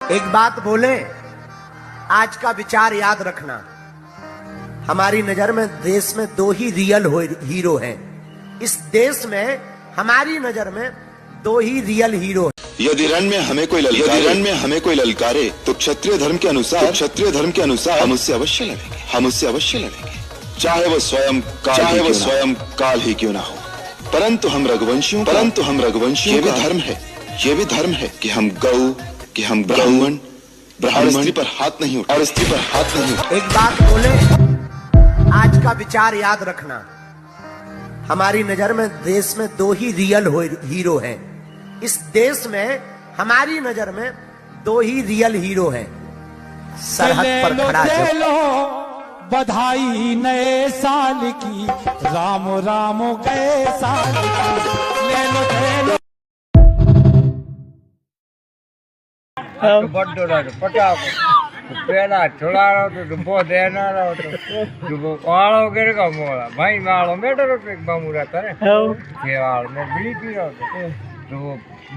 एक बात बोले, आज का विचार याद रखना। हमारी नजर में देश में दो ही रियल हीरो हैं। इस देश में हमारी नजर में दो ही रियल हीरो हैं। यदि रण में हमें कोई ललकारे तो क्षत्रिय धर्म के अनुसार हम उससे अवश्य लड़ेंगे, चाहे वो स्वयं काल ही क्यों ना हो। परंतु हम रघुवंशियों ये भी धर्म है कि हम गौ, कि हम ब्राह्मण और स्त्री पर हाथ नहीं उठाते। एक बात बोले, आज का विचार याद रखना। हमारी नजर में देश में दो ही रियल हीरो हैं। इस देश में हमारी नजर में दो ही रियल हीरो हैं। सरहद पर खड़ा जब बधाई नए साल की, राम राम गए साल की, ले लो પેલા છોડાડો તો ડૂબો દેનારો તો ડૂબો વાળો કરે કા મોળા ભાઈ વાળો મેટરો તો એક બામુરા કરે કે વાળો મેં બીડી પી रहा तो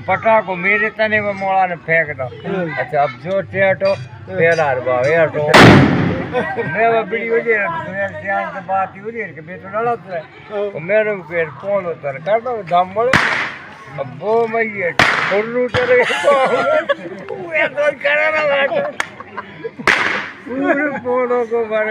पटाखो मेरे तने में मोड़ा ने फेंक दो। अच्छा अब जो टेटो पेला बावे तो मैं वो बीड़ी हो जाए मेरे ध्यान से बात ही हो रही है कि मैं तो लड़त है तो मेरे ऊपर फोन होता है कर दो दम बोलो अब वो मैं ये छोड़ू तेरे को वो ऐसा करे ना पूरे फोनों को भर